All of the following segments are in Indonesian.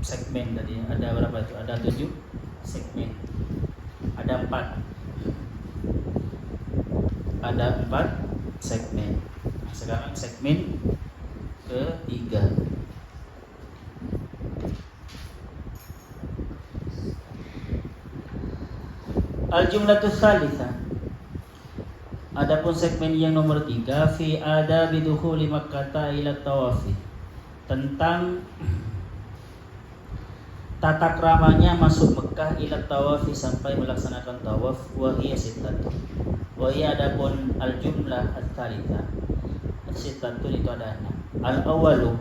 segmen tadi. Ada berapa itu? Ada 7 segmen. Ada 4. Ada 4 segmen. Sekarang segmen ketiga. Al-jumlatus tsalitsah. Adapun segmen yang nomor 3 fi adabi dukhuli Makkah ila tawafi. Tentang tata keramanya masuk Mekah ila tawafi sampai melaksanakan tawaf wa hiya sittatu. Wa hiya adapun al-jumlah ats-tsalitsah. Sittatu itu ada 6. Al-awwalu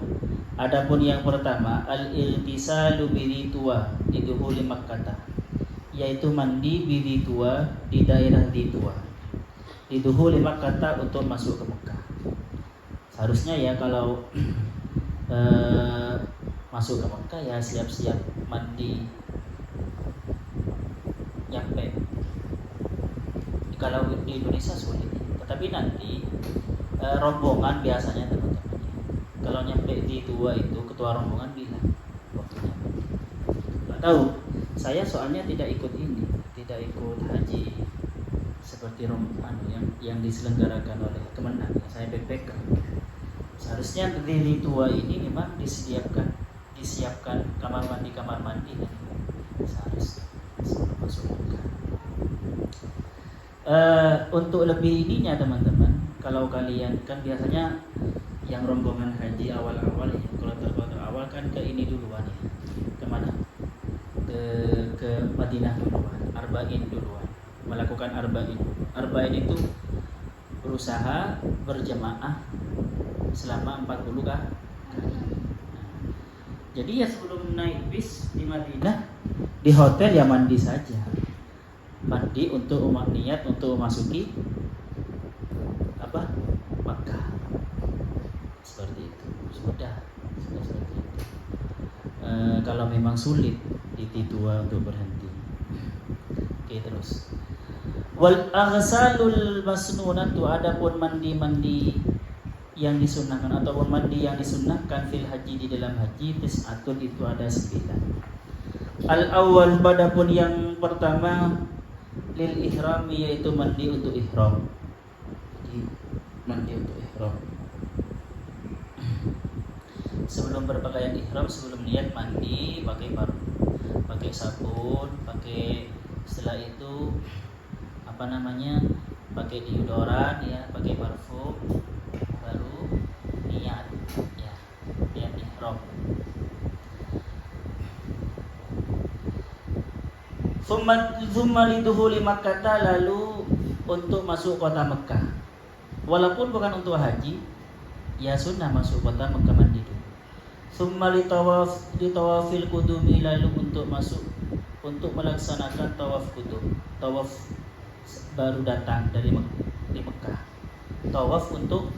adapun yang pertama al-iltisalu biritua di dukhuli Makkah, yaitu mandi biritua di daerah Ritua. Di dukhuli Makkah untuk masuk ke Mekah. Seharusnya ya kalau masuk ke Mekah ya siap-siap mandi nyampe. Kalau di Indonesia sulit, tetapi nanti rombongan biasanya teman-teman ya. Kalau nyampe di tua itu ketua rombongan bilang waktunya. Nggak tahu, saya soalnya tidak ikut haji seperti rombongan yang diselenggarakan oleh Kemenang. Saya BPK. Seharusnya di tua ini memang disiapkan kamar mandi kan. Seharusnya sebelum masuk Mekah. Untuk lebih ininya teman-teman, kalau kalian kan biasanya yang rombongan haji awal-awal ya, kalau awal kan ke ini duluan ya, kemana? Ke Madinah duluan, Arba'in duluan, melakukan Arba'in. Arba'in itu berusaha berjamaah selama 40 kali. Jadi ya sebelum naik bis di Madinah, di hotel ya mandi saja. Mandi untuk niat untuk memasuki Makkah. Seperti itu. Sudah seperti itu. Kalau memang sulit di Titua untuk berhenti. Oke, terus. Wal aghsalul masnunatu, adapun mandi yang disunahkan ataupun mandi yang disunahkan fil haji di dalam haji tis'atun itu ada 9. Al-awwal badapun yang pertama lil ihrami, yaitu mandi untuk ihram. Jadi mandi untuk ihram. Sebelum berpakaian ihram, sebelum niat mandi pakai sabun, setelah itu pakai deodoran ya, pakai parfum, baru niat ihram. Thumma liduhuli Makkah, lalu untuk masuk kota Mekah. Walaupun bukan untuk haji, ya sunnah masuk kota Mekah mandi dulu. Thumma litawafil qudumi, lalu untuk melaksanakan tawaf qudum, tawaf baru datang di Mekah. Tawaf untuk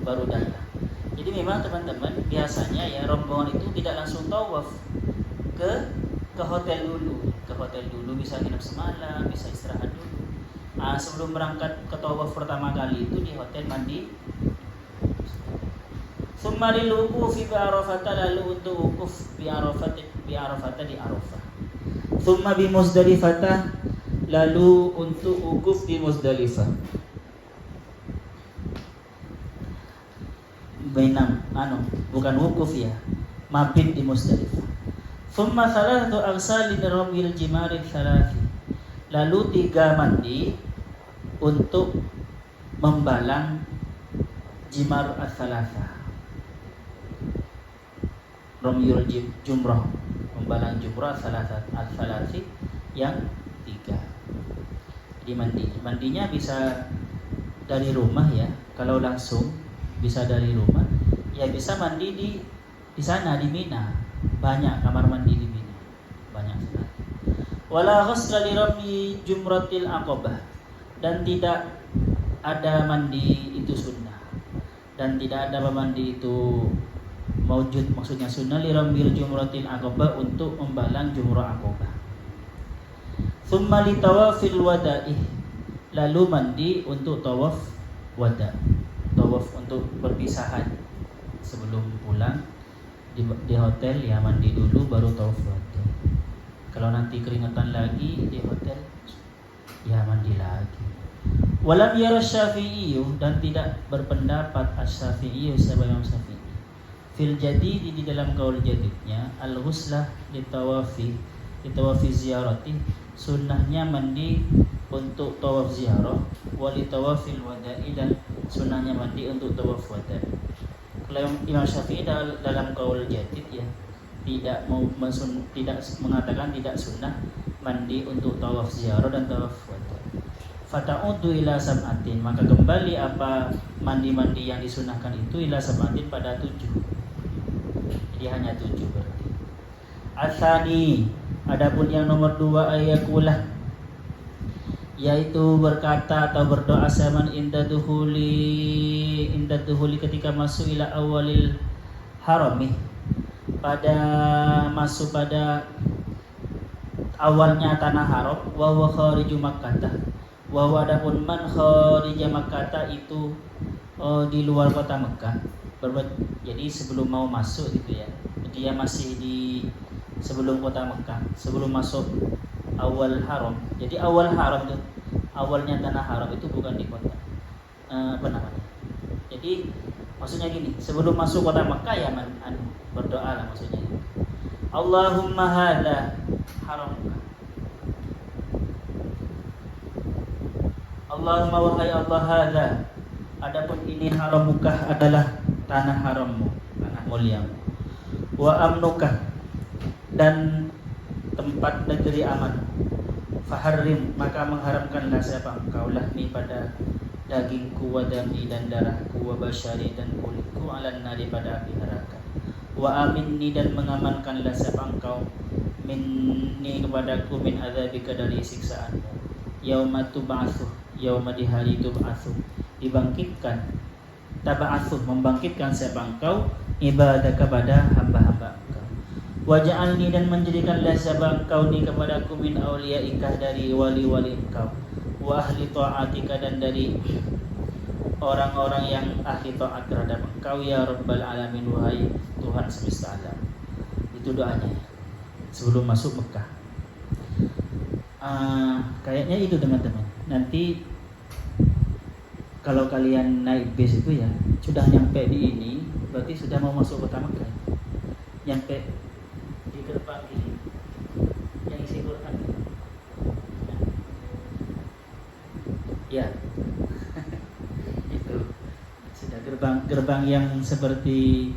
baru datang. Jadi memang teman-teman biasanya ya rombongan itu tidak langsung tawaf ke hotel dulu. Ke hotel dulu bisa nginep semalam, bisa istirahat dulu. Sebelum berangkat ke tawaf pertama kali itu di hotel mandi. Tsumma lil wuqufi bi Arafah, lalu untuk wukuf bi Arafah di Arafah. Tsumma bi Muzdalifah, lalu untuk wukuf di Muzdalifah. Bukan wukuf ya, mabit di Muzdalifah. Tsumma thalathatu aghsalin ramyil jimaril thalathi, lalu 3 mandi untuk membalang jimar ats-tsalatsa. Ramyul jumrah, membalang jumrah ats-tsalasi yang 3. Jadi mandinya bisa dari rumah ya. Kalau langsung bisa dari rumah, ya bisa mandi di sana di Mina. Banyak kamar mandi di Mina, banyak sekali. Wala ghusla li ramyi jumratil aqabah, dan tidak ada mandi itu sunnah, dan tidak ada mandi itu maujud, maksudnya sunnah li ramyil jumratil aqabah, untuk membalang jumrah aqabah. Tsumma li tawafil wada'i, lalu mandi untuk tawaf wada', tawaf untuk perpisahan sebelum pulang. di hotel ya mandi dulu baru tawaf wada. Kalau nanti keringetan lagi di hotel ya mandi lagi. Walam yara Syafi'i, dan tidak berpendapat Asy-Syafi'i siapa Imam Syafi'i fil jadid di dalam kaul jadidnya al-ghuslah li tawafi ziyarati, sunnahnya mandi untuk tawaf ziarah, wali tawafil wada'i, dan sunnahnya mandi untuk tawaf wada'. Kalau Imam Syafi'i dalam kaul jadid ya tidak mengatakan tidak sunnah mandi untuk tawaf ziarah dan tawaf wada'. Fata'udu ila sab'atin, maka kembali apa mandi-mandi yang disunahkan itu ila sab'atin pada 7. Jadi hanya 7 berarti. Atsani, adapun yang nomor 2 ayakulah, yaitu berkata atau berdoa saman inda duhuli ketika masuk ila awalil harami, pada masuk pada awalnya tanah haram, wa huwa khariju Makkah, wa huwa adapun man kharija Makkah itu di luar kota Mekah. Jadi sebelum mau masuk gitu ya, dia masih di sebelum kota Mekah, sebelum masuk awal haram. Jadi awal haram itu, awalnya tanah haram itu bukan di kota apa namanya. Jadi maksudnya gini, sebelum masuk kota Mekah ya berdoa lah maksudnya. Allahumma hadza haram. Allahumma wahai Allah hadza, adapun ini haramukah adalah tanah harammu, tanah muliamu. Wa amnukah, dan tempat negeri aman. Faharrim, maka mengharamkanlah siapa engkau lahmi pada dagingku, wa dami dan darahku, wa basyari dan kulitku, alan nari pada api neraka. Wa aminni, dan mengamankanlah siapa engkau minni kepadaku, min adzabika dari siksaanmu. Yauma tub'atsu, yauma di hari tub'atsu, dibangkitkan, tab'atsu membangkitkan siapa engkau, ibadah kepada hamba-hamba engkau. Waj'alni, dan menjadikanlah siapa engkau ni kepadaku min auliyaika, dari wali-wali engkau, wa ahli ta'atika, dan dari orang-orang yang ahli ta'at terhadap engkau, ya rabbal alamin, wahai Tuhan semesta alam. Itu doanya sebelum masuk Mekah. Kayaknya itu teman-teman. Nanti kalau kalian naik bis itu ya sudah nyampe di ini, berarti sudah mau masuk kota Mekah. Nyampe di gerbang ini yang isi Quran. Ya. Itu sudah gerbang yang seperti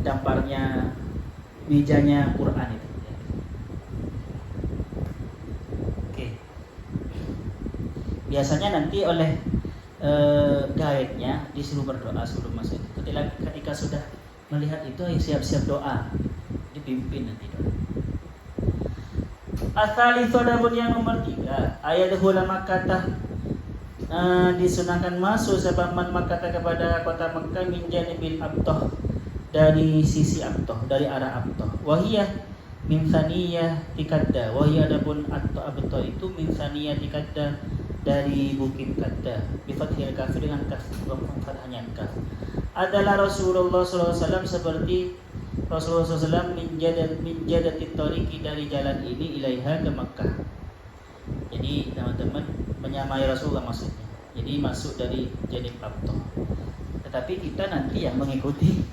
damparnya mejanya Quran itu. Oke. Biasanya nanti oleh guide-nya disuruh berdoa sebelum masuk. Ketika sudah melihat itu, ayo siap-siap doa, dipimpin nanti doa. Ats-tsalitsu, adapun yang nomor 3, ayat ulama kata disunahkan masuk sebab man Makkah kepada kota Mekah min janibil abtah, dari sisi abtah, dari arah abtah. Wahiyah min saniyah tikadda, wahiyah adapun abtah itu min saniyah tikadda, dari bukit Kadda, bi fathil kaf, dengan kaf fathahnya kaf. Adalah Rasulullah SAW, seperti Rasulullah SAW min jadati tariqi, dari jalan ini ilaiha ke Makkah. Jadi teman-teman menyamai Rasulullah maksudnya. Jadi masuk dari janib abtah. Tetapi kita nanti yang mengikuti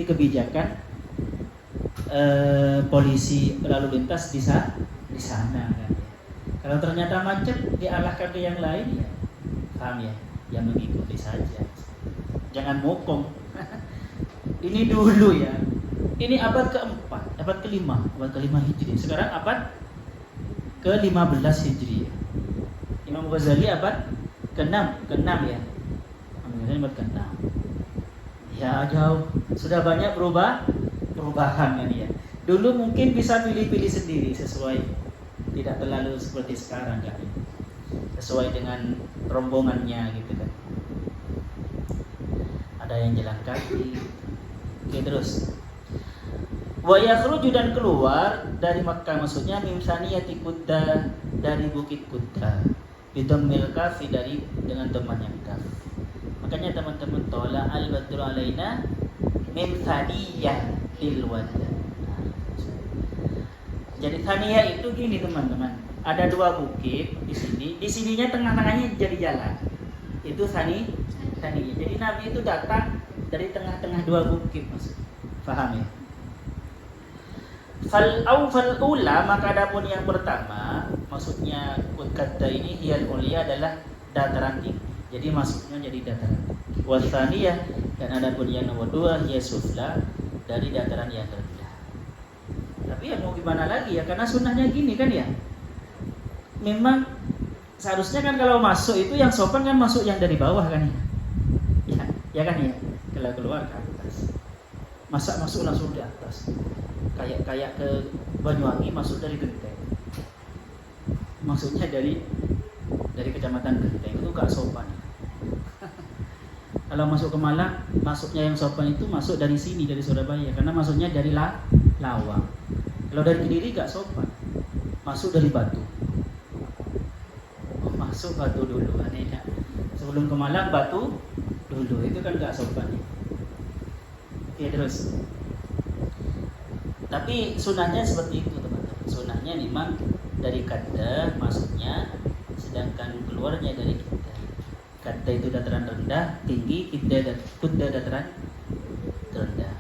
kebijakan polisi lalu lintas di sana kan. Kalau ternyata macet diarahkan ke yang lain ya, paham ya? Yang mengikuti saja. Jangan mokong. Ini dulu ya. Ini abad keempat, abad kelima Hijri. Sekarang abad ke-15 Hijri. Imam Ghazali abad ke-6 ya. Imam Ghazali abad ke-6. Ya jauh. Sudah banyak perubahan kan ya. Dulu mungkin bisa pilih-pilih sendiri sesuai, tidak terlalu seperti sekarang kan, sesuai dengan rombongannya gitu kan. Ada yang jalan kaki. Oke, terus. Wa yakhruju, dan keluar dari Makkah, maksudnya min saniyati Qudda, dari bukit Qudda. Bidammil kafi, dari dengan dhammah kaf. Makanya teman-teman tola al-badru alaina min thaniyatil wada. Jadi thaniyah itu gini teman-teman. Ada dua bukit di sini. Di sininya tengah-tengahnya jadi jalan. Itu thaniyah. Jadi Nabi itu datang dari tengah-tengah dua bukit, Mas. Paham ya? Fal ula, maka adapun yang pertama, maksudnya kata ini hiyal ulia adalah dataran tinggi. Jadi maksudnya jadi dataran tinggi. Wasaniyah, dan adapun yang nomor dua hiya sufla, dari dataran yang rendah. Tapi ya mau gimana lagi ya, karena sunnahnya gini kan ya. Memang seharusnya kan kalau masuk itu yang sopan kan masuk yang dari bawah kan ya. Ya kan ya. Kalau keluar ke atas. Masa masuk langsung di atas. Kayak ke Banyuwangi masuk dari Genteng. Maksudnya dari kecamatan Genteng itu gak sopan. Kalau masuk ke Malang, masuknya yang sopan itu masuk dari sini, dari Surabaya, karena masuknya dari Lawang. Kalau dari Kediri gak sopan, masuk dari Batu. Masuk Batu dulu, anehnya. Sebelum ke Malang Batu dulu, itu kan gak sopan. Oke, terus. Tapi sunahnya seperti itu teman-teman. Sunahnya memang dari kata masuknya, sedangkan keluarnya dari kita. Kata itu dataran rendah, tinggi, kudda dataran rendah.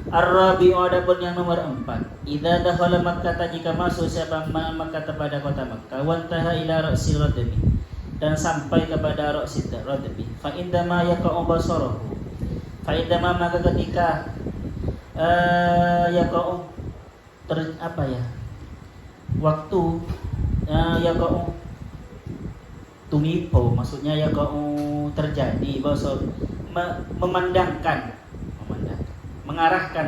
Ar-rabi'u, adapun yang nomor 4. Idza dakhala Makkah, jika masuk siapa Makkah pada kota Makkah, wantaha ila ra'sil radbi, dan sampai kepada ra'sil radbi, fa indama yaqa'u basarahu, fa indama, maka ketika waktu tumipo, maksudnya terjadi bahasa memandangkan, mengarahkan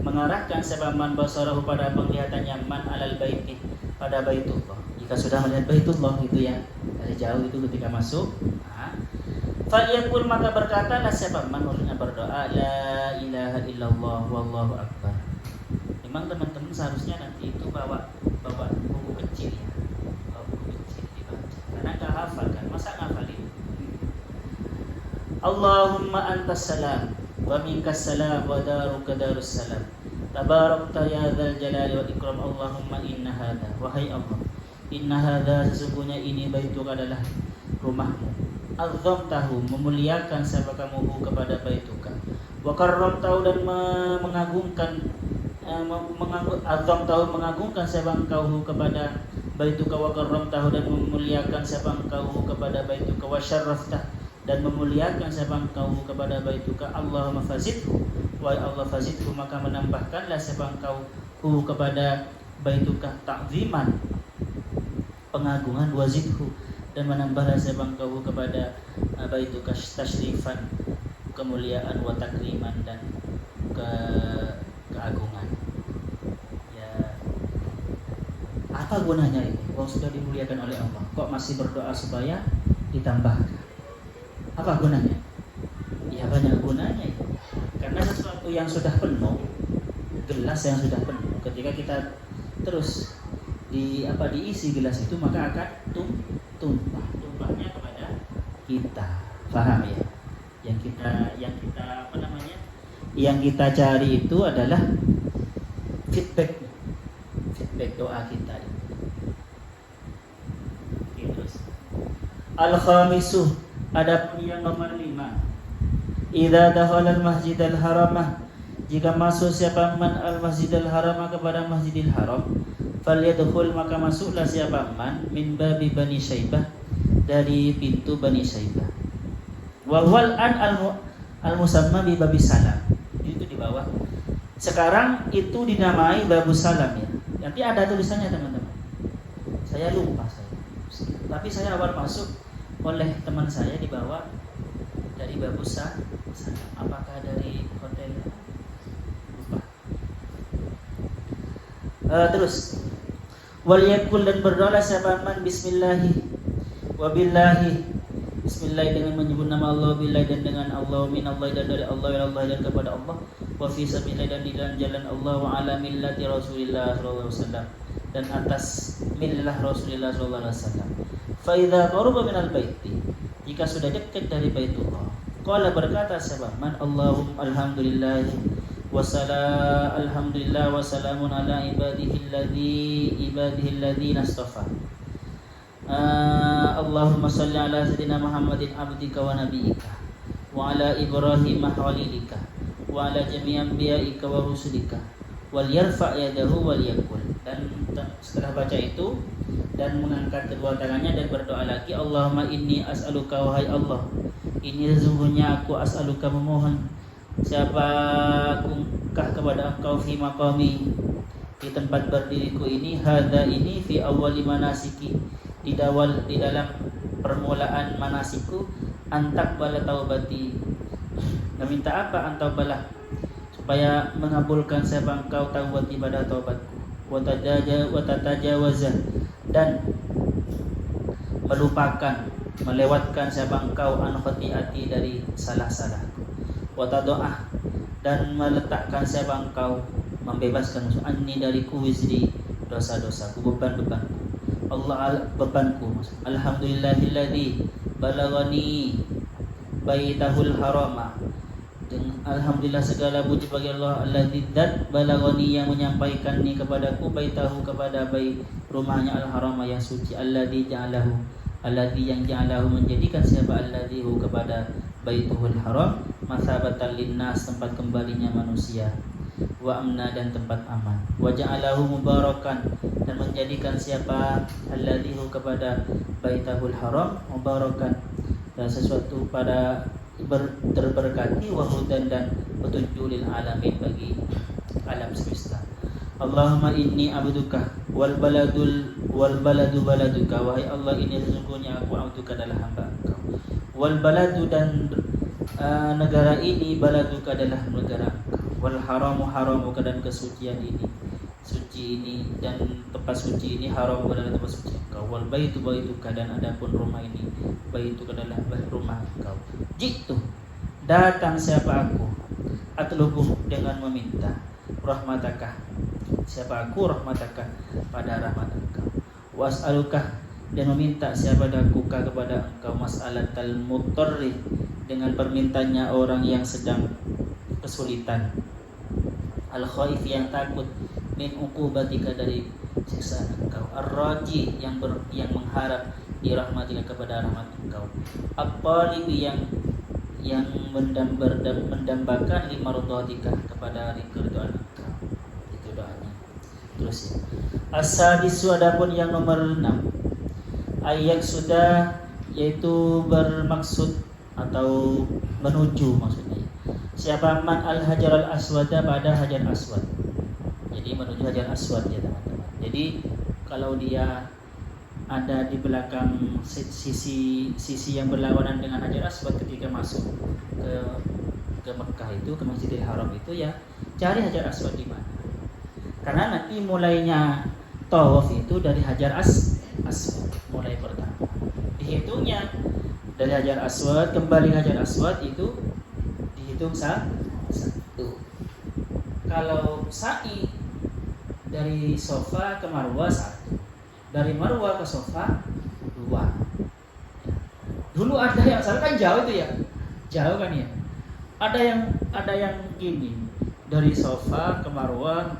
mengarahkan sebaman basarahu pada penglihatannya man alal baiti, pada baitullah. Jika sudah melihat baitullah itu ya dari jauh itu ketika masuk, Faliyakul, maka berkatalah siapa man, maksudnya berdoa, la ilaha illallah wallahu akbar. Memang teman-teman seharusnya nanti itu bawa buku kecil ya, bawa buku kecil dibaca, karena nggak hafal kan, masa ngafalin. Allahumma antas salam wa minkas salam wa daruka darus salam, tabarakta ya dzal jalali wal ikram. Allahumma inna hadha, wahai Allah, inna hadha, sesungguhnya ini baituka, adalah rumahmu. Azzamtahu, memuliakan siapa kamu kepada baituka, wa karramtahu, dan mengagungkan azzamtahu, mengagungkan siapa engkau kepada baituka, wa karramtahu, dan memuliakan siapa engkau kepada baituka, wa syarraftah, dan memuliakan siapa engkau kepada baituka. Allahumma fazidhu, wa Allah fazidhu, maka menambahkanlah siapa engkau kepada baituka ta'ziman, pengagungan, wazidhu, dan menambahlah siapa engkau kepada baituka tasyrifan, kemuliaan, wa takriman, dan keagungan. Ya, apa gunanya ini? Kalau sudah dimuliakan oleh Allah, kok masih berdoa supaya ditambahkan? Apa gunanya? Ya banyak gunanya itu. Karena sesuatu yang sudah penuh, gelas yang sudah penuh, ketika kita terus diisi gelas itu, maka akan tumpahnya kepada kita. Paham ya? Yang kita cari itu adalah feedback doa kita. Terus al-khamisu, adapun yang nomor 5, idza dakhala al-masjidal haramah, jika masuk siapa man al-masjidal haramah, kepada Masjidil Haram, falyadkhul, maka masuklah siapa man min babi Bani Syaibah, dari pintu Bani Syaibah. Wa huwal an al-musamma bi babi salam, itu di bawah. Sekarang itu dinamai babu salam ya. Nanti ada tulisannya teman-teman. Saya lupa tapi saya awal masuk oleh teman saya dibawa dari babu salam. Apakah dari hotel? Lupa. Terus wal yakul, dan berdoa siapa man bismillahi wa billahi, bismillah dengan menyebut nama Allah, billahi dan dengan Allah, min Allah dan dari Allah, ila Allah dan kepada Allah, wa fi sabilillah dan di dalam jalan Allah, wa ala millati Rasulillah sallallahu alaihi wasallam, dan atas millah Rasulullah sallallahu alaihi wasallam. Fa idza qaruba minal baiti, jika sudah dekat dari Baitullah. Qala berkata siapa? Man Allahumma alhamdulillah alhamdulillah wa salamun ala ibadihi alladhina istafa. Allahumma salli ala sayyidina Muhammadin abdika wa nabiyyika wa ala Ibrahim khalilika wa ala jami'i anbiya'ika wa rusulika wal yarfa' yadahu wal yakul. Dan setelah baca itu dan mengangkat kedua tangannya dan berdoa lagi, Allahumma inni as'aluka, wahai Allah, ini sesungguhnya aku as'aluka memohon siapakah kepada engkau fi maqami, di tempat berdiriku ini, hadza ini fi awwali manasiki, di dalam permulaan manasiku, antak bala taubati, meminta apa? Antau bala, supaya mengabulkan siapa engkau taubat ibadah taubatku, wa tatajawazah, dan melupakan, melewatkan siapa engkau an khati'ati, dari salah-salahku, wa tado'ah, dan meletakkan siapa engkau, membebaskan anni dariku, wizri, dosa-dosaku, beban-bebanku, Allah bebanku. Alhamdulillahilladzi balagani baitahul harama. Alhamdulillah segala puji bagi Allah, alladzi dzat balagani, yang menyampaikan ni kepadaku, baitahu, kepada bait rumahnya al-harama yang suci, alladzi ja'alahu, alladzi yang ja'alahu, menjadikan siapa alladzi hu kepada baituhul haram, masabatan linnas, tempat kembalinya manusia, wa amna, dan tempat aman, wa ja'alahu mubarakan, dan menjadikan siapa alladzi hu kepada baitahul haram mubarakan, dan sesuatu pada terberkati, wahudan, dan petunjuk lil alamin, bagi alam semesta. Allahumma inni abduka wal baladu baladuka, wahai Allah, ini sesungguhnya aku abduka adalah hamba engkau, wal baladu, dan negara ini, baladuka adalah negara engkau, wal haramu haramuka, dan kesucian ini, suci ini, dan tempat suci ini, haram adalah tempat suci engkau, wal baitu baituka, dan adapun rumah ini, baituka adalah rumah engkau. Jitu, datang siapa aku, atlubu, dengan meminta, rahmatakah, siapa aku, rahmatakah, pada rahmat engkau, was'alukah, dan meminta siapa dakuka kepada engkau, mas'alatal mutarri, dengan permintanya orang yang sedang kesulitan, al khaif, yang takut, min uqubatika, dari siksa engkau, ar-raji, yang mengharap di rahmatika, kepada rahmat engkau, at-talibi, yang mendambakan limardatika, kepada keridhaan engkau. Itu doanya. Terus ya. As-sadisu, adapun yang nomor 6, ayat sudah, yaitu bermaksud atau menuju, maksudnya siapa man al-hajar al-aswada, pada hajar aswad. Jadi menuju hajar aswad ya teman-teman. Jadi kalau dia ada di belakang sisi yang berlawanan dengan hajar aswad, ketika masuk ke Mekah itu, ke Masjidil Haram itu, ya cari hajar aswad di mana. Karena nanti mulainya tawaf itu dari hajar aswad, mulai pertama. Dihitungnya dari hajar aswad, kembali hajar aswad itu dihitung satu. Kalau sa'i dari Sofa ke Marwah 1, dari Marwah ke Sofa 2. Dulu ada yang salah, kan jauh itu ya, jauh kan ya. Ada yang gini, dari Sofa ke Marwah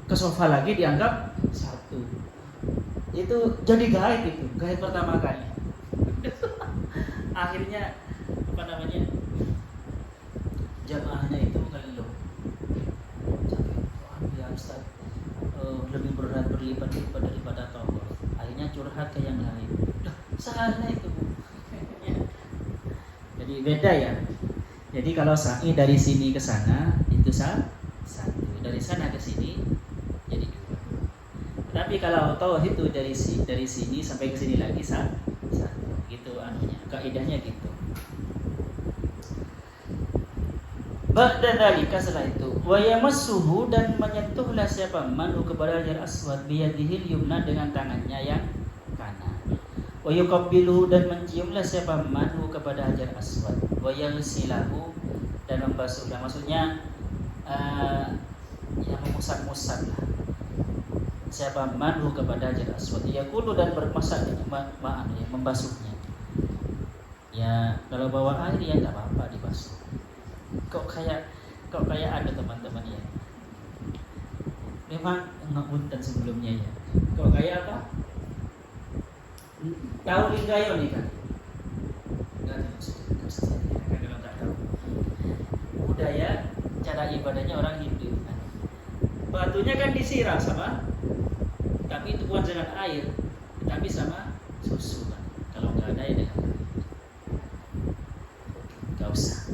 ke Sofa lagi dianggap 1. Itu jadi gaib, itu gaib pertama kali. Akhirnya jamaahnya itu mengeluh, ya Ustaz, lebih berat berlipat-lipat daripada tawaf. Akhirnya curhat ke yang lain. Salah itu. Jadi beda ya. Jadi kalau sa'i dari sini ke sana itu 1, dari sana ke sini jadi 2. Tapi kalau tawaf itu dari sini sampai ke sini lagi 1. Gitu anunya, kaidahnya gitu. Ba'da dzalika, setelah itu, wa yamassuhu, dan menyentuhlah siapa manhu kepada hajar aswad, biyadihil yumna, dengan tangannya yang kanan. Wa yuqabbiluhu, dan menciumlah siapa manhu kepada hajar aswad, wa yaghsilahu, dan membasuhnya, maksudnya yang mengusap-usap lah siapa manhu kepada hajar aswad, yaqulu, dan bermasak membasuhnya, Ya kalau bawa air ya nggak apa-apa dibasuh. Kok kayak ada teman-teman ya. Memang ngapunten sebelumnya ya. Kok kayak apa? Tahu Linggayo nih kan? Nggak tahu. Budaya cara ibadahnya orang Hindu. Batunya kan disiram sama, tapi itu bukan dengan air, tapi sama susu kan. Kalau nggak ada ya dengan air. Nggak usah.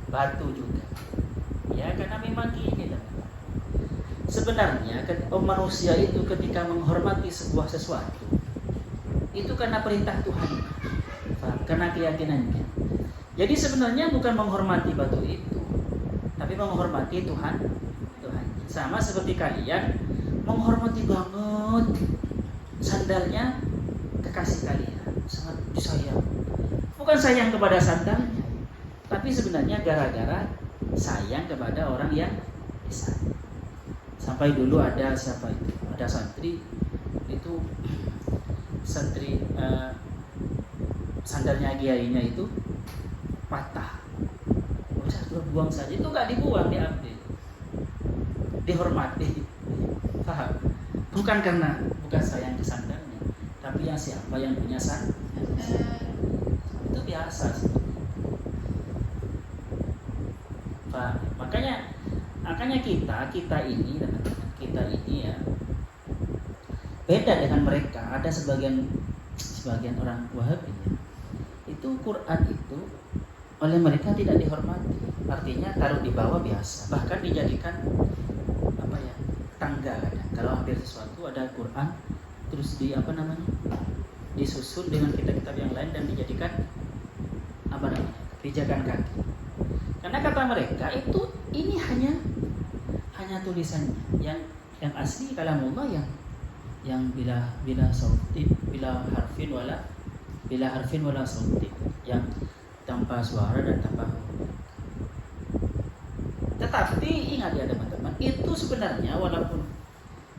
Batu juga. Ya karena memang gini teman-teman. Sebenarnya manusia itu ketika menghormati sebuah sesuatu itu karena perintah Tuhan, karena keyakinannya. Jadi sebenarnya bukan menghormati batu itu, tapi menghormati Tuhan. Sama seperti kalian menghormati banget sandalnya kekasih kalian, sangat disayang. Bukan sayang kepada sandalnya, tapi sebenarnya gara-gara sayang kepada orang yang disayang. Sampai dulu ada siapa itu? Ada santri itu sandalnya kiainya itu patah. Udah buang saja, itu nggak dibuang, diambil, dihormati. Paham? Bukan sayang ke sandalnya, tapi yang siapa yang punya sandal. Itu biasa sih. Makanya kita ini teman-teman, kita ini ya beda dengan mereka. Ada sebagian orang Wahabi ya, itu Quran itu oleh mereka tidak dihormati, artinya taruh di bawah biasa, bahkan dijadikan tangga kadang. Kalau ambil sesuatu ada Quran terus disusun dengan kitab-kitab yang lain dan dijadikan pijakan kaki. Karena kata mereka itu ini hanya tulisannya yang asli kalamullah yang bila sautin, bila harfin wala sautin, yang tanpa suara dan tanpa huruf. Tetapi ingat ya teman-teman, itu sebenarnya walaupun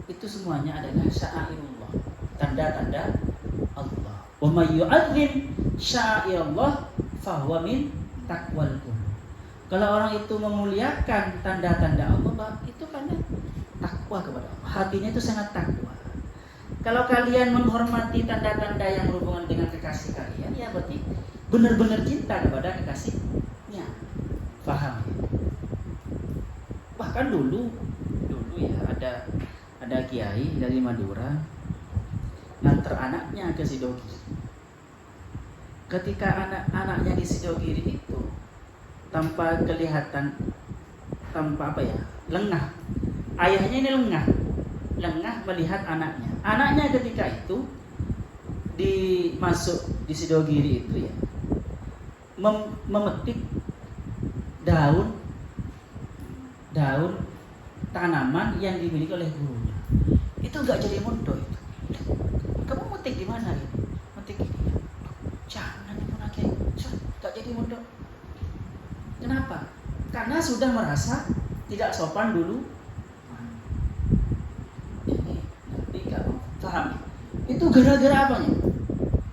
itu semuanya adalah sya'airullah, tanda-tanda Allah. Wa may yu'azzim sya'airallah fahuwa min taqwal qulub. Kalau orang itu memuliakan tanda-tanda Allah, itu karena takwa kepada Allah. Hatinya itu sangat takwa. Kalau kalian menghormati tanda-tanda yang berhubungan dengan kekasih kalian, ya berarti benar-benar cinta kepada kekasihnya. Paham? Bahkan dulu ya ada kiai dari Madura nganter anaknya ke Sidogiri. Ketika anak-anaknya di Sidogiri itu tanpa kelihatan, lengah. Ayahnya ini lengah melihat anaknya. Anaknya ketika itu masuk di Sidogiri itu ya, memetik daun tanaman yang dimiliki oleh gurunya. Itu enggak jadi mondok itu. Kamu metik di mana itu? Metik ini. Jangan itu lagi. Enggak jadi mondok. Kenapa? Karena sudah merasa tidak sopan dulu. Ini nanti kamu paham. Itu gara-gara apanya?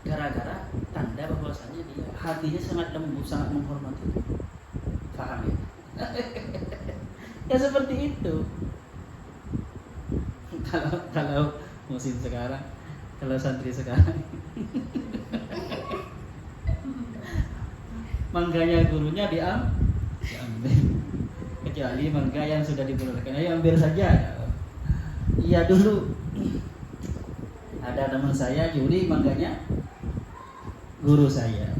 Gara-gara tanda bahwasanya dia hatinya sangat lembut, sangat menghormati. Paham ya? Ya seperti itu. Kalau musim sekarang, kalau santri sekarang, mangganya gurunya diambil, kecuali mangga yang sudah diperbolehkan, ayo ambil saja. Iya dulu ada teman saya juri mangganya guru saya,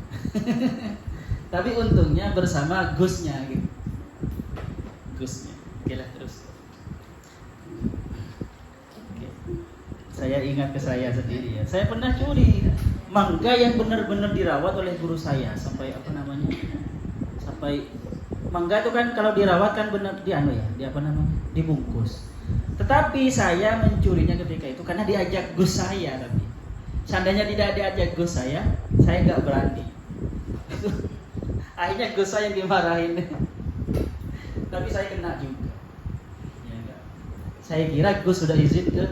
tapi untungnya bersama gusnya gitu. Gusnya, oke lah terus. Oke. Saya ingat ke saya sendiri ya. Saya pernah curi mangga yang benar-benar dirawat oleh guru saya sampai sampai mangga itu kan kalau dirawat kan benar dibungkus. Tetapi saya mencurinya ketika itu karena diajak gus saya, tapi seandainya tidak diajak gus saya nggak berani. Akhirnya gus saya yang dimarahin. Tapi saya kena juga. Ya, saya kira gus sudah izin ke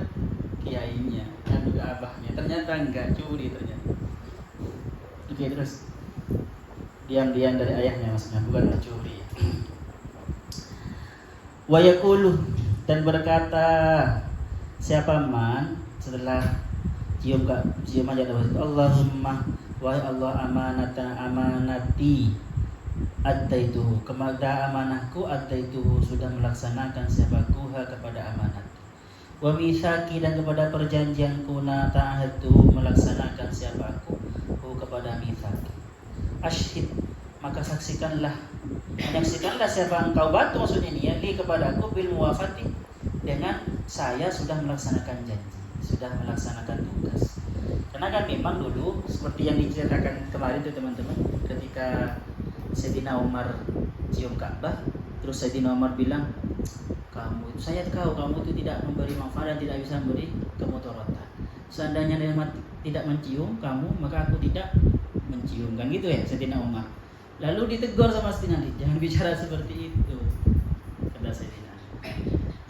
kiainya dan juga abahnya. Ternyata enggak, curi ternyata. Oke terus. diam-diam dari ayahnya maksudnya, bukan mencuri. Wa yaqulu, dan berkata siapa man setelah cium aja Allahumma, wahai Allah, amanati addaituhu, kepada amanahku addaituhu, sudah melaksanakan siapaku kepada amanat. Wa mitsaqi, dan kepada perjanjianku ta'ahadtu, melaksanakan siapaku kepada mitsaqi. Asyhid, maka saksikanlah, menyaksikanlah siapa engkau batu, maksudnya ini ya, li kepadaku bil muwafati, dengan saya sudah melaksanakan janji, sudah melaksanakan tugas. Karena kan memang dulu seperti yang diceritakan kemarin itu teman-teman, ketika Sayyidina Umar cium Ka'bah, terus Sayyidina Umar bilang, saya tahu kamu itu tidak memberi manfaat dan tidak bisa memberi kemudaratan. Seandainya dia tidak mencium kamu, maka aku tidak mencium, kan gitu ya Sayyidina Umar. Lalu ditegur sama Sayyidina Ali, jangan bicara seperti itu, kata Sayyidina Ali.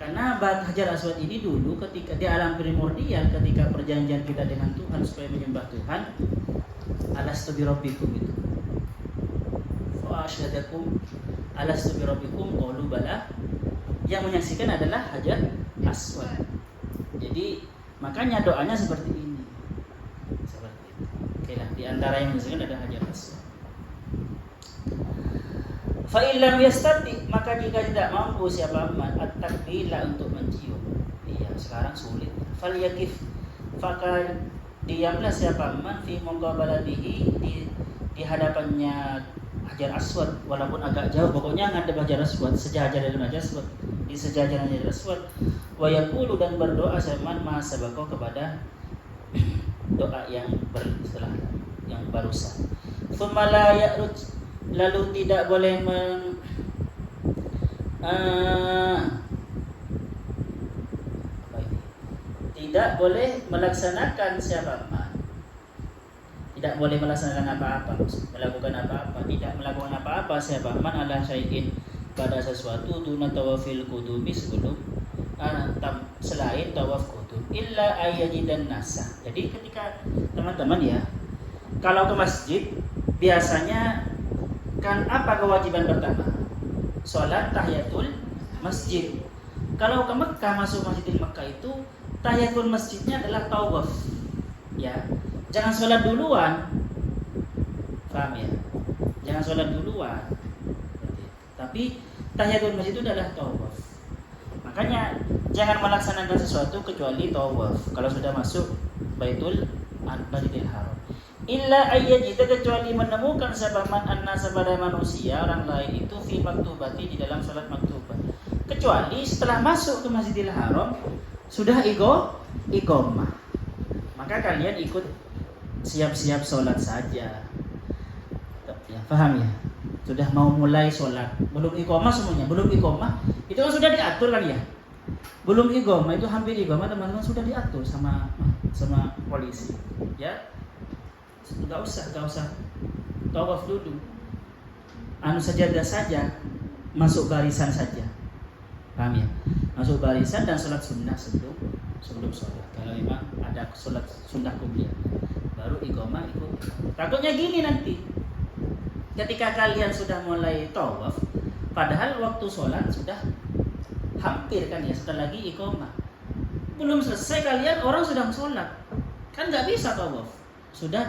Karena Hajar Aswad ini dulu ketika di alam primordial, ketika perjanjian kita dengan Tuhan supaya menyembah Tuhan, alastu bi rabbikum itu. Fa asyhadakum alastu bi rabbikum qalu bala. Yang menyaksikan adalah Hajar Aswad. Jadi makanya doanya seperti ini. Seperti itu. Oke lah, di antara yang menyaksikan ada Hajar Aswad. Fa illam yastati, maka jika tidak mampu siapa man at-takbila, untuk mencium. Iya, sekarang sulit. Fal yakif, maka diamlah siapa man fi muqabalatihi, di hadapannya Hajar Aswad, walaupun agak jauh, pokoknya ngadep Hajar Aswad, sejajar dengan Hajar Aswad, di sejajaran Hajar Aswad. Wa yaqulu, dan berdoa siapa ma sabaqo, kepada doa yang setelah yang barusan. Tsumma la ya'ruj, lalu tidak boleh tidak boleh melaksanakan siapa man, tidak boleh melaksanakan apa-apa, melakukan apa-apa, tidak melakukan apa-apa siapa man ala syai'in, pada sesuatu duna tawafil qudumi, sebelum selain tawaf qudum, illa ayyajidan nasa. Jadi ketika teman-teman ya, kalau ke masjid biasanya kan apa kewajiban pertama? Sholat tahiyatul masjid. Kalau ke Mekah, masuk Masjidil Mekah itu tahiyatul masjidnya adalah tawaf. Ya, jangan sholat duluan. Paham ya? Jangan sholat duluan. Tapi tahiyatul masjid itu adalah tawaf. Makanya jangan melaksanakan sesuatu kecuali tawaf kalau sudah masuk Baitul Haram. Illa ayyajida, kecuali menemukan sabaman annasa, pada manusia orang lain itu fi maktubati, di dalam salat maktubah. Kecuali setelah masuk ke Masjidil Haram sudah iqamah, maka kalian ikut siap-siap salat saja. Ya, paham ya? Sudah mau mulai salat, belum iqamah semuanya, belum iqamah itu kan sudah diatur kan ya? Belum iqamah itu hampir iqamah, teman-teman, sudah diatur sama polisi. Ya. Enggak usah tawaf dulu, sajadah saja, masuk barisan saja, paham ya? Masuk barisan dan sholat sunnah sebelum sholat. Kalau memang ada sholat sunnah kubliah, baru iqamah ikut. Takutnya gini nanti, ketika kalian sudah mulai tawaf, padahal waktu sholat sudah hampir kan ya, setelah lagi iqamah, belum selesai kalian, orang sudah sholat, kan nggak bisa tawaf. Sudah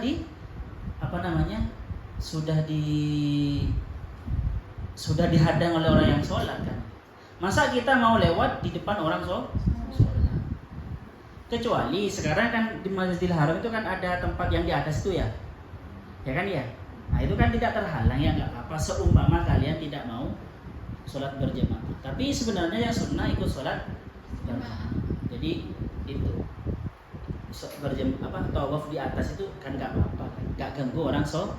dihadang oleh orang yang sholat kan. Masa kita mau lewat di depan orang sholat? Kecuali sekarang kan di Masjidil Haram itu kan ada tempat yang di atas itu ya kan ya. Nah itu kan tidak terhalang, ya nggak apa-apa seumpama kalian tidak mau sholat berjamaah. Tapi sebenarnya yang sunnah ikut sholat berjamaah. Jadi itu tawaf di atas itu kan nggak apa-apa, nggak ganggu orang sholat.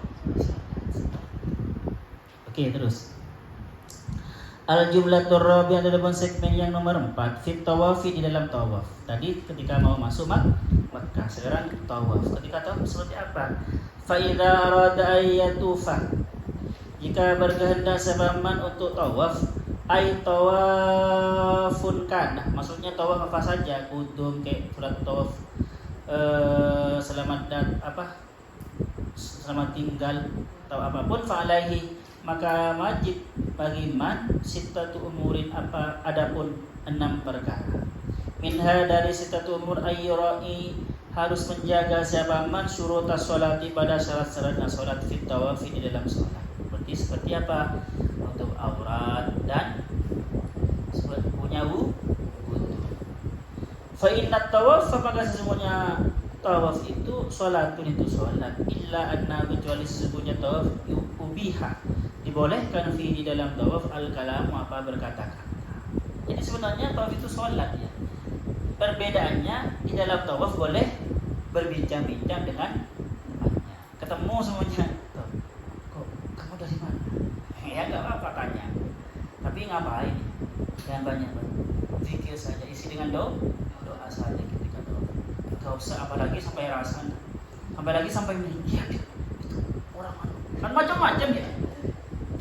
Oke, terus al-jumlatur rabi'ah, ada segmen yang nomor 4, fit tawafi, di dalam tawaf. Tadi ketika mau masuk Makkah, sekarang tawaf. Ketika tawaf seperti apa? Fa idza arada ayyatufa, jika berkehendak sebaman untuk tawaf, ay tawafun kana, maksudnya tawaf apa saja, kudum, kayak surat tawaf selamat dan selama tinggal atau apapun, fa'alaihi, maka wajib bagi man sittatu umurin, adapun 6 perkara. Minha, dari sittatu umur, ayyura'i, harus menjaga siapa man syurutas sholati, pada syarat-syaratnya sholat, fit tawafi, di dalam sholat. Seperti apa? Untuk aurat dan punya wudu. Fa inna tawaf, maka sesungguhnya tawaf itu sholatun, itu sholat, illa anna, kecuali sesungguhnya tawaf ubiha, dibolehkan fi, di dalam tawaf, al-kalamu, apa, berkata-kata. Jadi sebenarnya tawaf itu sholat ya. Perbedaannya di dalam tawaf boleh berbincang-bincang dengan temannya, ketemu semuanya. Kok kamu dari mana? Ya nggak apa-apa tanya, tapi ngapain? Jangan banyak zikir saja, isi dengan doa saja ketika doa. Gak usah apalagi sampai rasa, apalagi sampai ya, itu orang kan macam-macam ya.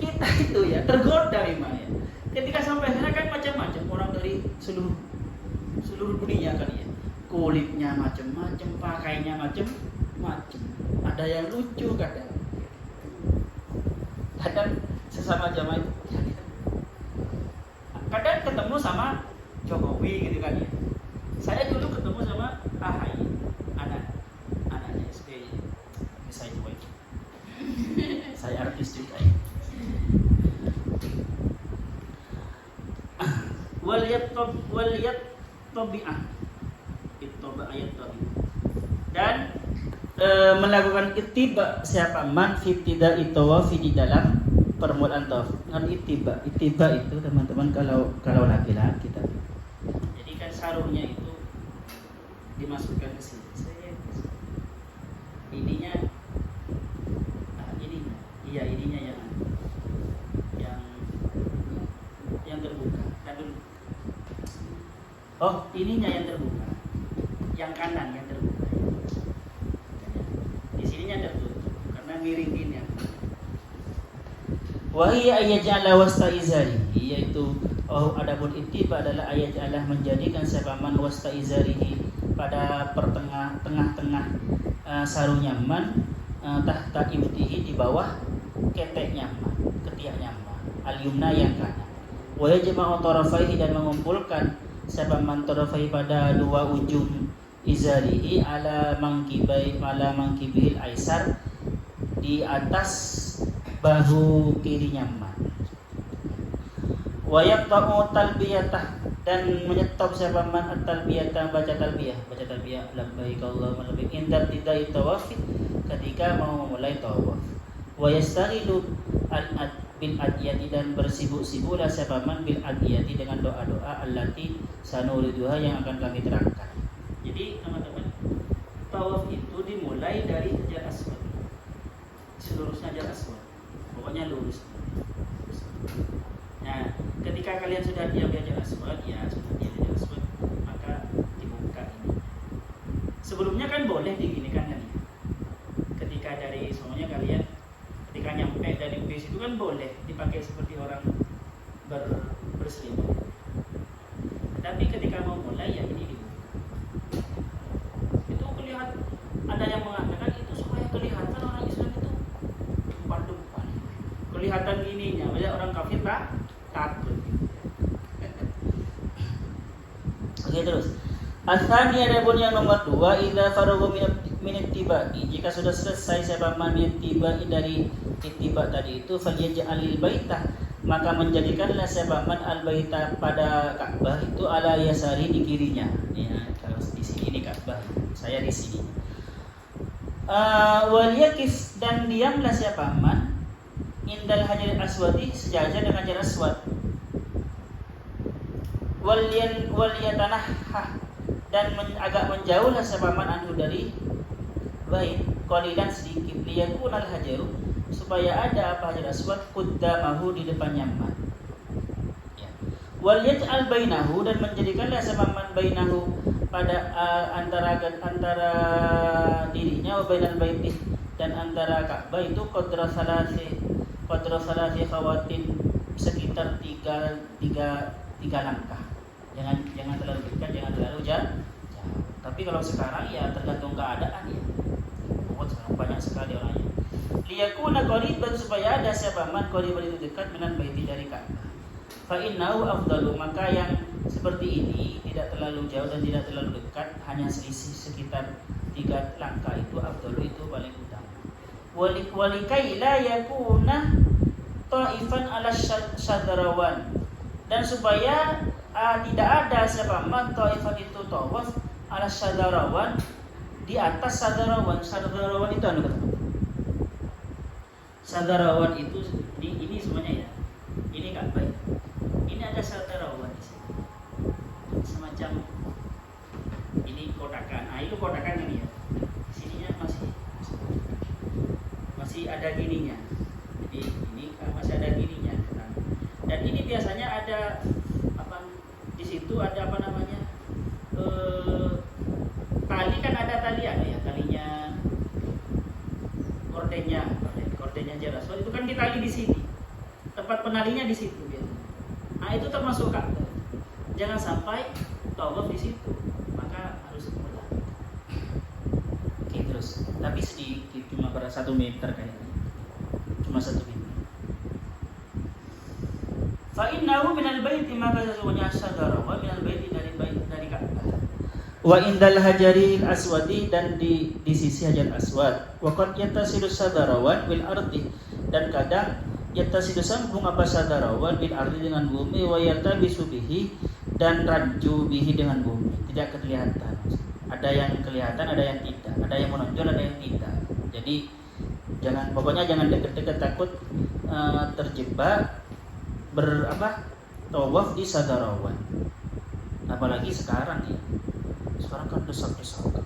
Kita itu ya tergoda memang ya. Ketika sampai sana kan macam-macam orang dari seluruh dunia kan ya. Kulitnya macam-macam, pakainya macam-macam. Ada yang lucu kadang sesama jamaah itu. Kadang ketemu sama Jokowi gitu kan ya. Saya dulu ketemu sama AHY, anaknya SBY. Saya juga itu. Saya artis juga ya. Waliyat tabi'ah. Itu ayat tabi. Dan melakukan ittiba siapa man fi ibtida'i tawafi, di dalam permulaan tawaf. Dengan ittiba itu teman-teman kalau laki-laki tadi. Jadi kan sarungnya itu dimasukkan ke sini. Ininya yang terbuka. Dan dulu. Oh, ininya yang terbuka. Yang kanan yang terbuka. Di sininya tertutup karena miring ini. Wa hiya ayyaj'ala wasta izarihi, yaitu adapun ittiba adalah ayyaj'ala, menjadikan siapa man wasta izarihi, pada tengah-tengah sarungnya man, tahta ibtihi, di bawah keteknya man, ketiaknya man, al-yumna, yang kanan. Wa yajma'u tarafaihi, dan mengumpulkan siapa man tarafaihi, pada dua ujung izarihi, ala mangkibihil aisar, di atas bahu kirinya man. Wa yaqta'u talbiyatah, dan menyetop siapa man at-talbiyatah, baca talbiyah labbaik Allahumma labbaik, inda tidai tawaf, ketika mau memulai tawaf. Wa yastaghilu bil adiyati, dan bersibuk-sibuklah siapa man bil adiyati, dengan doa-doa allati sanuriduha, yang akan kami terangkan. Jadi teman-teman, tawaf itu dimulai dari Hajar Aswad, seluruhnya Hajar Aswad, pokoknya lurus. Nah, ketika kalian sudah diam di Hajar Aswad, maka dibuka ini. Sebelumnya kan boleh diginikan kan ya. Ketika dari semuanya kalian, ketika nyampe dari bis itu kan boleh dipakai seperti orang berselimut. Tapi ketika mau mulai ya ini dibuka. Itu kelihatan, ada yang mengatakan itu supaya kelihatan orang Islam itu depan. Kelihatan ininya, banyak orang kafir takut. Oke, terus. Asani, adapun yang nomor 2, idza faragha min ittiba'i, jika sudah selesai siapa man ittiba'i, dari ittiba tadi itu, falyaj'alil baita, maka menjadikanlah siapa man al baita, pada Ka'bah itu, ala yasari, di kirinya. Ya, kalau di sini ini Ka'bah, saya di sini. Waliyakif, dan diamlah siapa man indal hajar aswadi, sejajar dengan hajar aswad. Waliyatanahha, dan agak menjauhlah siapa man anhu, dari bait, qalilan, sedikit, liyakunal hajaru, supaya ada apa, hajar aswad, qaddamahu, di depannya man. Ya. Waliyaj'al bainahu, dan menjadikanlah siapa man bainahu, pada antara dirinya, wa bainal baiti, dan antara Ka'bah itu, qadra salasi khawatin, sekitar tiga langkah. Jangan terlalu dekat, jangan terlalu jauh. Tapi kalau sekarang ya tergantung keadaan ya. Sekarang banyak sekali orangnya. liyakuna qariban, supaya ada siapa man qariban itu dekat minan baiti dari Ka'bah. Fa innahu afdalu, maka yang seperti ini tidak terlalu jauh dan tidak terlalu dekat, hanya selisih sekitar 3 langkah, itu afdalu, itu paling utama. Walikai la yakuna ta'ifan ala syadarawan, dan supaya tidak ada siapa man ta'ifan itu tawaf ala syadarawan, di atas sadarawan. Sadarawan itu anu kata. Sadarawan itu ini semuanya ya. Ini Ka'bah. Ini ada sadarawan di sini. Semacam ini kotakan. Itu kotakan ini ya. Sininya masih ada gininya. Jadi ini masih ada gininya. Dan ini biasanya ada di situ ada tali, kan ada talian ya, talinya kordennya Jaraswat itu kan ditali di sini, tempat penalinya di situ biasanya. Nah itu termasuk Ka'bah. Jangan sampai tawaf di situ, maka harus pulang. Oke, terus tapi sedikit, cuma 1 meter kayaknya, cuma 1 meter. Fa innahu minal baiti, maka sesungguhnya sadarawan minal baiti, dari Ka'bah. Wa indal hajaril aswadi, dan di sisi hajar aswad. Wa qad yattasilu sadarawan bil ardi, dan kadang yattasilu sambung apa sadarawan bil ardi dengan bumi, wa yatabisu bihi, dan ranju bihi dengan bumi. Tidak kelihatan. Ada yang kelihatan, ada yang tidak. Ada yang menonjol, ada yang tidak. Jadi pokoknya jangan dekat-dekat, takut terjebak tawaf di sadarawan. Apalagi sekarang ya. Sekarang kan desak-desakan.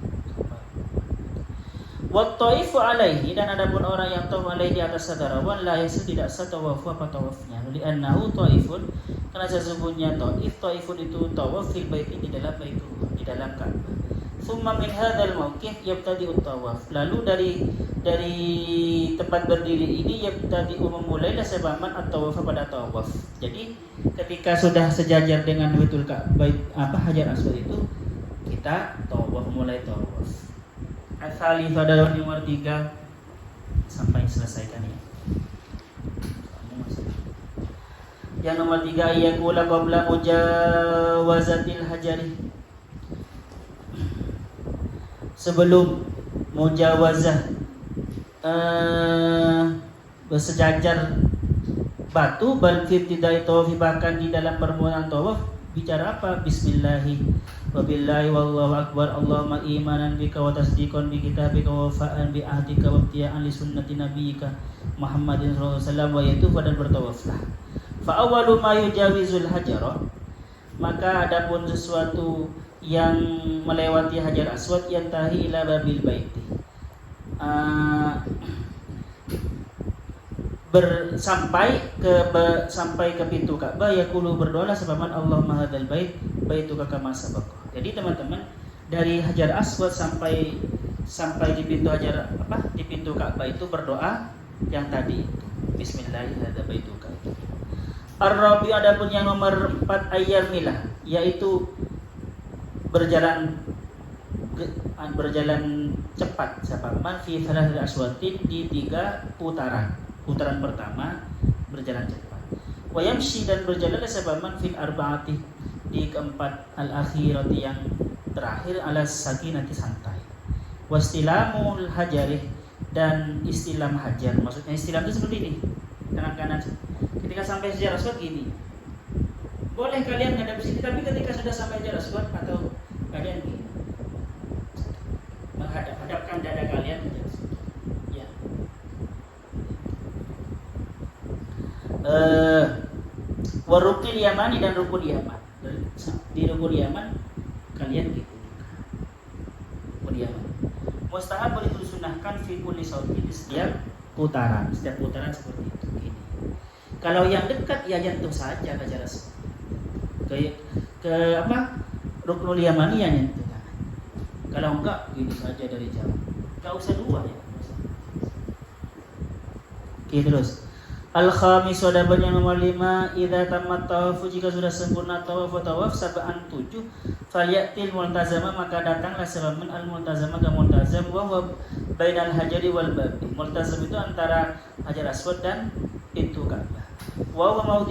Wa taifu alaihi, dan adapun orang yang tawaf alaihi di atas sadarawan, la yasil, tidak sah tawafu apa tawafnya. Li'annahu taifun, karena sesungguhnya taifun itu tawaf fil baiti, di dalam baitu, di dalam Ka'bah. Summa min hadzal mauqif yabtadi'ut tawaf, lalu dari tempat berdiri ini yabtadi'u, memulailah sebaman at-tawaf pada tawaf. Jadi ketika sudah sejajar dengan Baitul Ka'bah, Hajar Aswad itu, kita tawaf, mulai tawaf. Asali pada nomor 3 sampai selesaikan ya. Yang nomor 3, yaqula qabla mujawazatil hajari, sebelum mujawazah bersejajar batu, bal fi ibtidai tawaf, bahkan di dalam permulaan tawaf bicara apa? Bismillahi wa billahi wallahu akbar, Allahumma imanan bika wa tasdiqan bi kitabika wa wafa'an bi ahdika wa ibtiya'an li sunnati nabiyyika Muhammadin sallallahu alaihi wasallam, wa yaitu pada bertawaflah. Fa awwalu ma yujawizul hajara, maka adapun sesuatu yang melewati Hajar Aswad, yantahi ila babil baiti, sampai ke pintu Ka'bah, yaqulu, berdoa sepaman Allahumma hadzal bait baituka kama sabaq. Jadi teman-teman, dari Hajar Aswad sampai di pintu di pintu Ka'bah itu berdoa yang tadi itu, bismillahirrahmanirrahim. Ar-rabi, adapun yang nomor 4, ayyar milah, yaitu berjalan cepat, sapaman fi thalathati aswatin, di 3 putaran. Putaran pertama berjalan cepat. Wa yamshi, dan berjalan sapaman fil arba'ati, di keempat al-akhirati, yang terakhir, ala sakinati, santai. Wastilamul hajarih, dan istilam hajar. Maksudnya istilam itu seperti ini, kanan-kanan. Ketika sampai Hajar Aswad gini, boleh kalian ngadap sini, tapi ketika sudah sampai Hajar Aswad, atau kalian gini, menghadapkan dada kalian ke Hajar Aswad. Ya. Warukil Yamani, dan rukun Yaman. Di rukun Yaman kalian gitu. Rukun Yaman. Mustahab, boleh disunahkan fi kulli sautin, setiap putaran seperti itu. Gini. Kalau yang dekat ya nyentuh saja ke Hajar Aswad. Ke Ruknul Yamani ya nyentuh. Kalau enggak, gini saja dari jauh. Enggak usah 2 ya. Oke, terus. Al-khamis adapun yang nomor 5, idza tammat tawafu, jika sudah sempurna tawaf sab'an 7, falyatil multazama, maka datanglah siapa man al multazama ke multazam, wa huwa bainal hajari wal babi. Multazam itu antara Hajar Aswad dan pintu Ka'bah. Wa huwa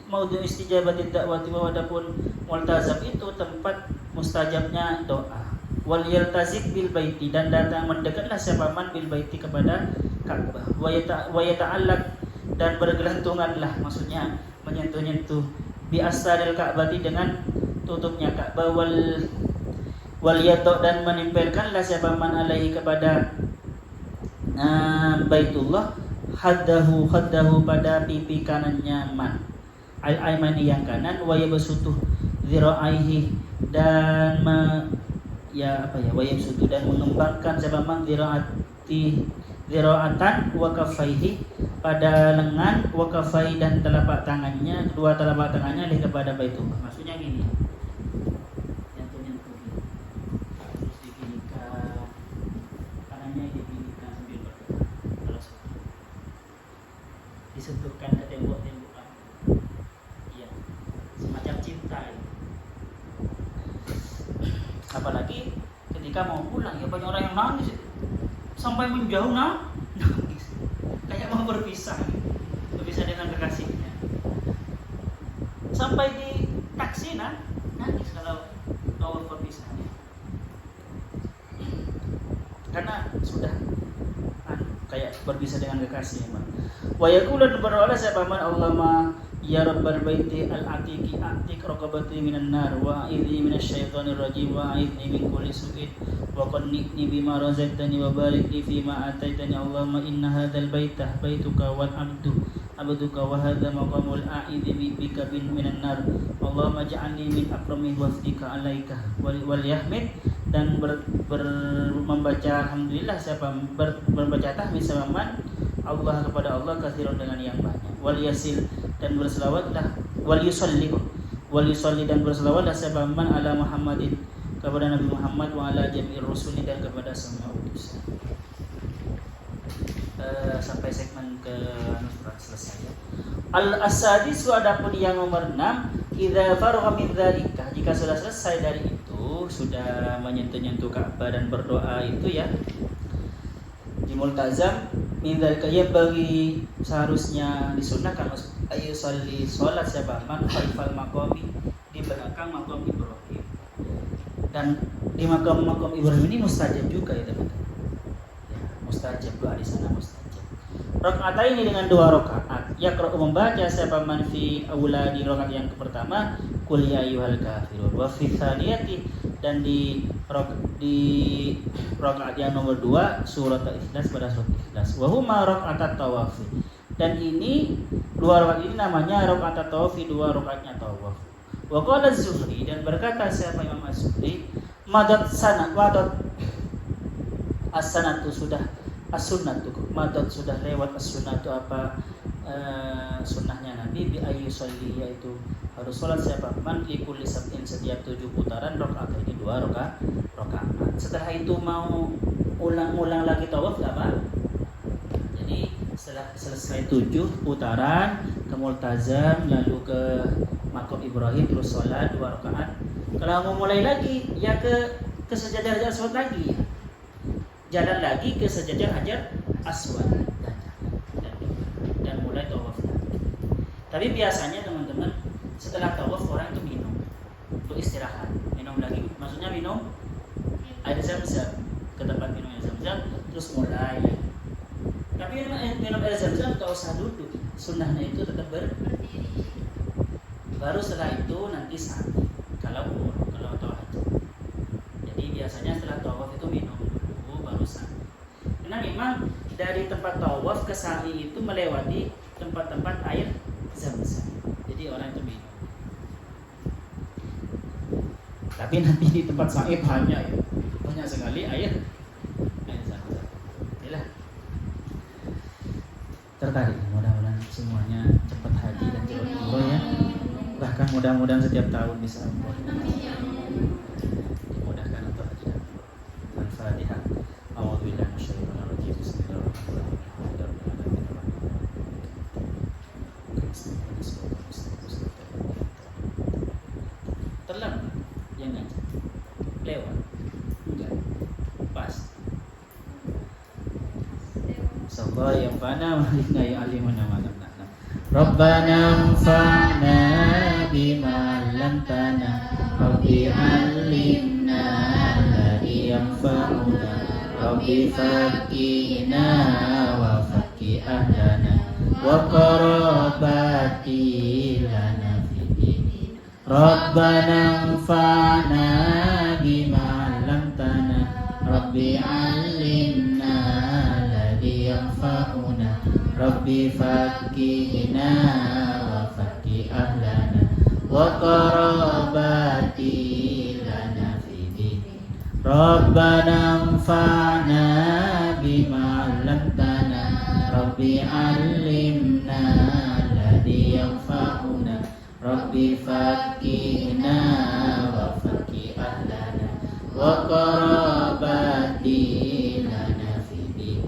maudhi'u istijabati da'wati, wa adapun multazam itu tempat mustajabnya doa. Wal yaltazik bil baiti, dan datang mendekatlah siapa man bil baiti kepada Ka'bah. Wa yata'allaq, dan bergelantunganlah, maksudnya menyentuh-nyentuh, bi astaril Ka'bati, dengan tutupnya Ka'bah, wal yato, dan menempelkanlah siapa man alaihi kepada Baitullah, haddahu pada pipi kanannya man, al-aimani yang kanan, wa yabsutu dzira'aihi, dan wa yabsutu, dan mengembangkan siapa man dzira'atan wa kaffaihi, pada lengan, wa kaffai, dan telapak tangannya, kedua telapak tangannya kepada Baitullah. Maksudnya gini, nyentuh-nyentuh gini, terus diginikan tangannya, diginikan sambil berdoa, kalau sudah disentuhkan ke tembok-tembokan, iya, semacam cinta itu. Apalagi ketika mau pulang, ya banyak orang yang nangis itu, sampai menjauh nangis, kayak mau berpisah dengan kekasihnya. Sampai di taksi nangis kalau tawaf perpisahan, karena sudah kayak berpisah dengan kekasihnya. Wa yaqulu, berdoa siapa man Allahumma ya rabbal baiti al-atiqi atik raqabati minan nar wa a'idni minasyaitonir rajim wa a'idni min kulli su'in wa qannini bima razaqtani wa barik li fima ataitani. Allahumma inna hadzal baita baituka wal abduka wa hadza maqamul a'idhi bika minan nar. Allahumma ja'alni min akrami wasdika alaika wal yahmid, dan membaca alhamdulillah siapa berbaca tahmid sama Allah kepada Allah katsiran, dengan yang banyak. Wal yasil, dan berselawatlah, wal yusalli, dan berselawatlah siapa man ala Muhammadin, kepada Nabi Muhammad, wa ala jami'ir rusuli, dan kepada semua utusan. Sampai segmen ke surat selesai ya. Al-asadis, adapun yang nomor 6, idza faragha min dzalika, jika sudah selesai dari itu, sudah menyentuh Ka'bah dan berdoa itu ya, di multazam, min dzalika, ya bagi seharusnya disunahkan ayu sholli, sholat siapa man khalfal maqami, di belakang maqam Ibrahim. Dan di maqam Ibrahim ini mustajab juga ya teman-teman. Ya, mustajab, doa di sana mustajab. Rakaat ini dengan 2 rakaat. Yaqra, membaca siapa man fi awla, di rakaat yang pertama, qul ya ayyuhal kafirun, wa fi tsaniyati, dan di rakaat yang nomor 2 surat Al-Ikhlas, pada surat Ikhlas. Wa huma raka'atat tawaf, dan ini 2 rakaat ini namanya raka'atat tawaf, 2 rakaatnya tawaf. Wa qala Az-Zuhri, dan berkata siapa Imam Az-Zuhri, madat as-sanatu, sudah as-sunnatu, madat sudah lewat as-sunnatu, apa sunnahnya Nabi, bi ayyi sholli, yaitu harus sholat siapa man li kulli sab'in, setiap 7 putaran, rakaat ini 2 rakaat. Setelah itu mau ulang lagi tawaf enggak apa? Jadi setelah selesai 7 putaran ke multazam, lalu ke maqam Ibrahim, terus sholat 2 rakaat. Kalau mau mulai lagi ya ke sejajar Hajar Aswad lagi, jalan lagi ke sejajar Hajar Aswad dan mulai tawaf. Tapi biasanya teman-teman, setelah tawaf orang itu minum untuk istirahat, minum lagi, maksudnya minum air zam-zam, ke tempat minum air zam-zam, terus mulai. Tapi minum air zam-zam tak usah duduk, sunnahnya itu tetap berdiri. Baru setelah itu nanti sa'i, kalau tawaf. Jadi biasanya setelah tawaf itu minum dulu, baru sa'i. Karena memang dari tempat tawaf ke sa'i itu melewati tempat-tempat air zam-zam, jadi orang itu minum. Tapi nanti di tempat sa'i banyak sekali air zam-zam. Inilah tertarik, mudah-mudahan semuanya cepat haji dan cepat umroh ya. Bahkan mudah-mudahan setiap tahun bisa umroh. Dimudahkan untuk haji dan umroh. Al-Fatihah. A'udzubillahi minasyaitonir rajim. Bismillahirrahmanirrahim. terlambat yang ngaji, lewat, enggak, pas. Sallallahu yang fana malina ya alimuna malam. Rabbana anfa'na bima 'allamtana Rabbi 'allimna alladhi yanfa'una Rabbi faqihna wa faqih ahlana wa qarabati lana fid din Rabbana anfa'na bima 'allamtana Rabbi 'allimna alladhi yanfa'una Rabbi faqihna wa faqih ahlana wa qarabati lana fid din Rabbana anfa'na bima 'allamtana Rabbi 'allimna alladhi yanfa'una Rabbi faqihna wa faqih ahlana wa qarabati lana fid din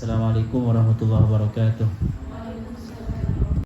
Assalamualaikum warahmatullahi wabarakatuh.